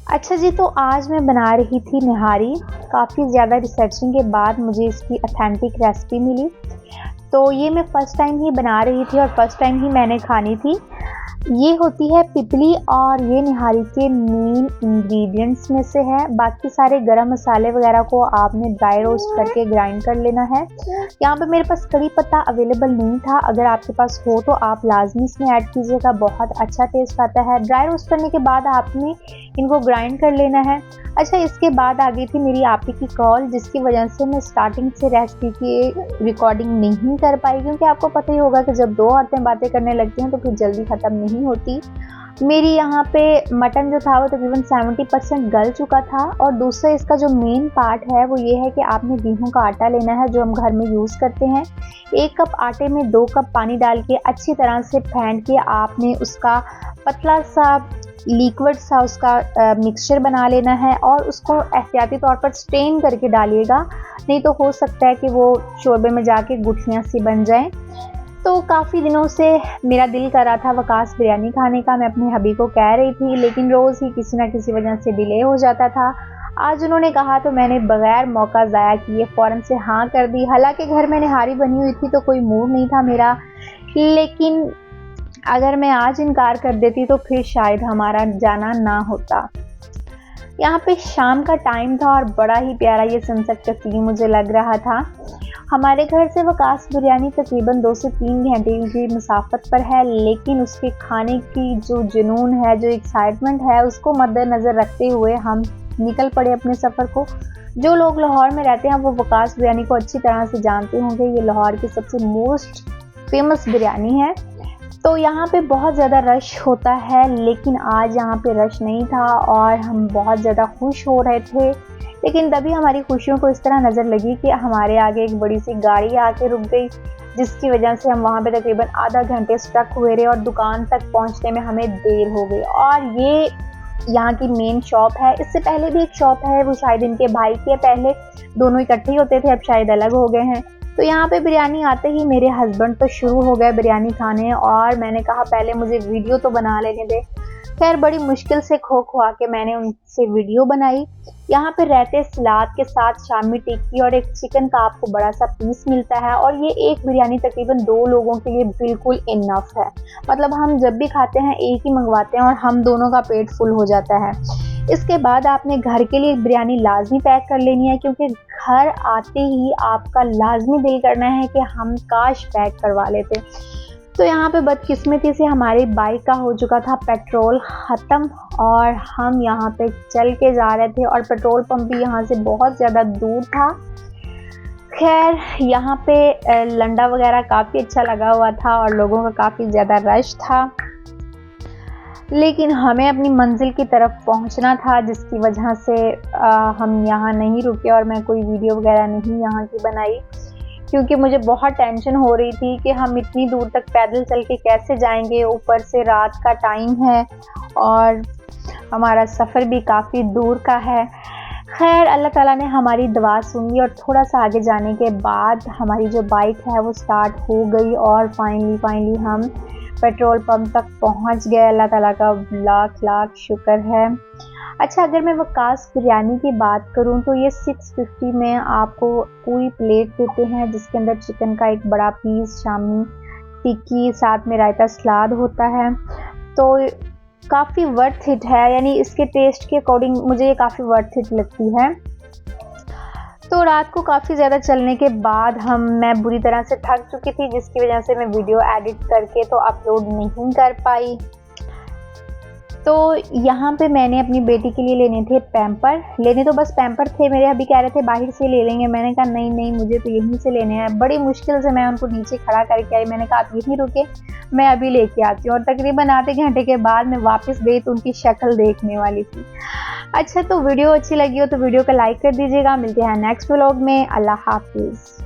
अच्छा जी, तो आज मैं बना रही थी निहारी। काफ़ी ज़्यादा रिसर्चिंग के बाद मुझे इसकी ऑथेंटिक रेसिपी मिली। तो ये मैं फ़र्स्ट टाइम ही बना रही थी और फ़र्स्ट टाइम ही मैंने खानी थी। ये होती है पिपली और ये निहारी के मेन इंग्रेडिएंट्स में से है। बाकी सारे गरम मसाले वगैरह को आपने ड्राई रोस्ट करके ग्राइंड कर लेना है। यहाँ पे मेरे पास कड़ी पत्ता अवेलेबल नहीं था, अगर आपके पास हो तो आप लाजमी इसमें ऐड कीजिएगा, बहुत अच्छा टेस्ट आता है। ड्राई रोस्ट करने के बाद आपने इनको ग्राइंड कर लेना है। अच्छा, इसके बाद आ गई थी मेरी आपी की कॉल, जिसकी वजह से मैं स्टार्टिंग से रेसिपी की रिकॉर्डिंग नहीं कर पाई, क्योंकि आपको पता ही होगा कि जब दो औरतें बातें करने लगती हैं तो फिर जल्दी ख़त्म नहीं होती। मेरी यहाँ पे मटन जो था वो तकरीबन 70% गल चुका था। और दूसरा इसका जो मेन पार्ट है वो ये है कि आपने गेहूं का आटा लेना है जो हम घर में यूज़ करते हैं। 1 कप आटे में 2 कप पानी डाल के अच्छी तरह से फेंट के आपने उसका पतला सा लिक्विड सा उसका मिक्सचर बना लेना है और उसको एहतियाती तौर पर स्ट्रेन करके डालिएगा, नहीं तो हो सकता है कि वो शोरबे में जाके गुठलियाँ सी बन जाएं। तो काफ़ी दिनों से मेरा दिल कर रहा था वकास बिरयानी खाने का। मैं अपने हबी को कह रही थी, लेकिन रोज़ ही किसी ना किसी वजह से डिले हो जाता था। आज उन्होंने कहा तो मैंने बगैर मौका ज़ाया किए फ़ौरन से हाँ कर दी। हालांकि घर में निहारी बनी हुई थी तो कोई मूड नहीं था मेरा, लेकिन अगर मैं आज इनकार कर देती तो फिर शायद हमारा जाना ना होता। यहाँ पे शाम का टाइम था और बड़ा ही प्यारा ये सनसेट का सीन मुझे लग रहा था। हमारे घर से वकास बिरयानी तकरीबन 2 से 3 घंटे की मुसाफत पर है, लेकिन उसके खाने की जो जुनून है, जो एक्साइटमेंट है, उसको मद्देनज़र रखते हुए हम निकल पड़े अपने सफ़र को। जो लोग लाहौर में रहते हैं वो वकास बिरयानी को अच्छी तरह से जानते होंगे। ये लाहौर की सबसे मोस्ट फेमस बिरयानी है। तो यहाँ पे बहुत ज़्यादा रश होता है, लेकिन आज यहाँ पे रश नहीं था और हम बहुत ज़्यादा खुश हो रहे थे। लेकिन तभी हमारी खुशियों को इस तरह नज़र लगी कि हमारे आगे एक बड़ी सी गाड़ी आके रुक गई, जिसकी वजह से हम वहाँ पे तकरीबन आधा घंटे स्टक हुए रहे और दुकान तक पहुँचने में हमें देर हो गई। और ये यहाँ की मेन शॉप है। इससे पहले भी एक शॉप है, वो शायद इनके भाई की है, पहले दोनों इकट्ठे होते थे, अब शायद अलग हो गए हैं। तो यहाँ पे बिरयानी आते ही मेरे हस्बैंड तो शुरू हो गए बिरयानी खाने, और मैंने कहा पहले मुझे वीडियो तो बना लेने दे। खैर बड़ी मुश्किल से खो खुआ के मैंने उनसे वीडियो बनाई। यहाँ पे रहते सलाद के साथ शामी टिक्की और एक चिकन का आपको बड़ा सा पीस मिलता है, और ये एक बिरयानी तकरीबन 2 लोगों के लिए बिल्कुल इनफ है। मतलब हम जब भी खाते हैं एक ही मंगवाते हैं और हम दोनों का पेट फुल हो जाता है। इसके बाद आपने घर के लिए बिरयानी लाजमी पैक कर लेनी है, क्योंकि घर आते ही आपका लाजमी दिल करना है कि हम काश पैक करवा लेते। तो यहाँ पे बदकिस्मती से हमारी बाइक का हो चुका था पेट्रोल ख़त्म और हम यहाँ पे चल के जा रहे थे, और पेट्रोल पंप भी यहाँ से बहुत ज़्यादा दूर था। खैर यहाँ पे लंडा वगैरह काफ़ी अच्छा लगा हुआ था और लोगों का काफ़ी ज़्यादा रश था, लेकिन हमें अपनी मंजिल की तरफ पहुंचना था, जिसकी वजह से हम यहाँ नहीं रुके और मैं कोई वीडियो वगैरह नहीं यहाँ की बनाई, क्योंकि मुझे बहुत टेंशन हो रही थी कि हम इतनी दूर तक पैदल चल के कैसे जाएंगे। ऊपर से रात का टाइम है और हमारा सफ़र भी काफ़ी दूर का है। खैर अल्लाह ताला ने हमारी दुआ सुन ली और थोड़ा सा आगे जाने के बाद हमारी जो बाइक है वो स्टार्ट हो गई और फाइनली हम पेट्रोल पंप तक पहुंच गए। अल्लाह ताला का लाख लाख शुक्र है। अच्छा, अगर मैं वकास बिरयानी की बात करूं तो ये 650 में आपको पूरी प्लेट देते हैं, जिसके अंदर चिकन का एक बड़ा पीस, शामी टिक्की, साथ में रायता सलाद होता है। तो काफ़ी वर्थ इट है, यानी इसके टेस्ट के अकॉर्डिंग मुझे ये काफ़ी वर्थ इट लगती है। तो रात को काफ़ी ज़्यादा चलने के बाद मैं बुरी तरह से थक चुकी थी, जिसकी वजह से मैं वीडियो एडिट करके तो अपलोड नहीं कर पाई। तो यहाँ पे मैंने अपनी बेटी के लिए लेने थे पैम्पर। लेने तो बस पैम्पर थे, मेरे अभी कह रहे थे बाहर से ले लेंगे। मैंने कहा नहीं मुझे तो यहीं से लेने हैं। बड़ी मुश्किल से मैं उनको नीचे खड़ा करके आई। मैंने कहा आप यहीं रुके, मैं अभी लेके आती हूँ। और तकरीबन आधे घंटे के बाद मैं वापस गई तो उनकी शक्ल देखने वाली थी। अच्छा, तो वीडियो अच्छी लगी हो तो वीडियो को लाइक कर दीजिएगा। मिलते हैं नेक्स्ट व्लॉग में। अल्लाह हाफिज़।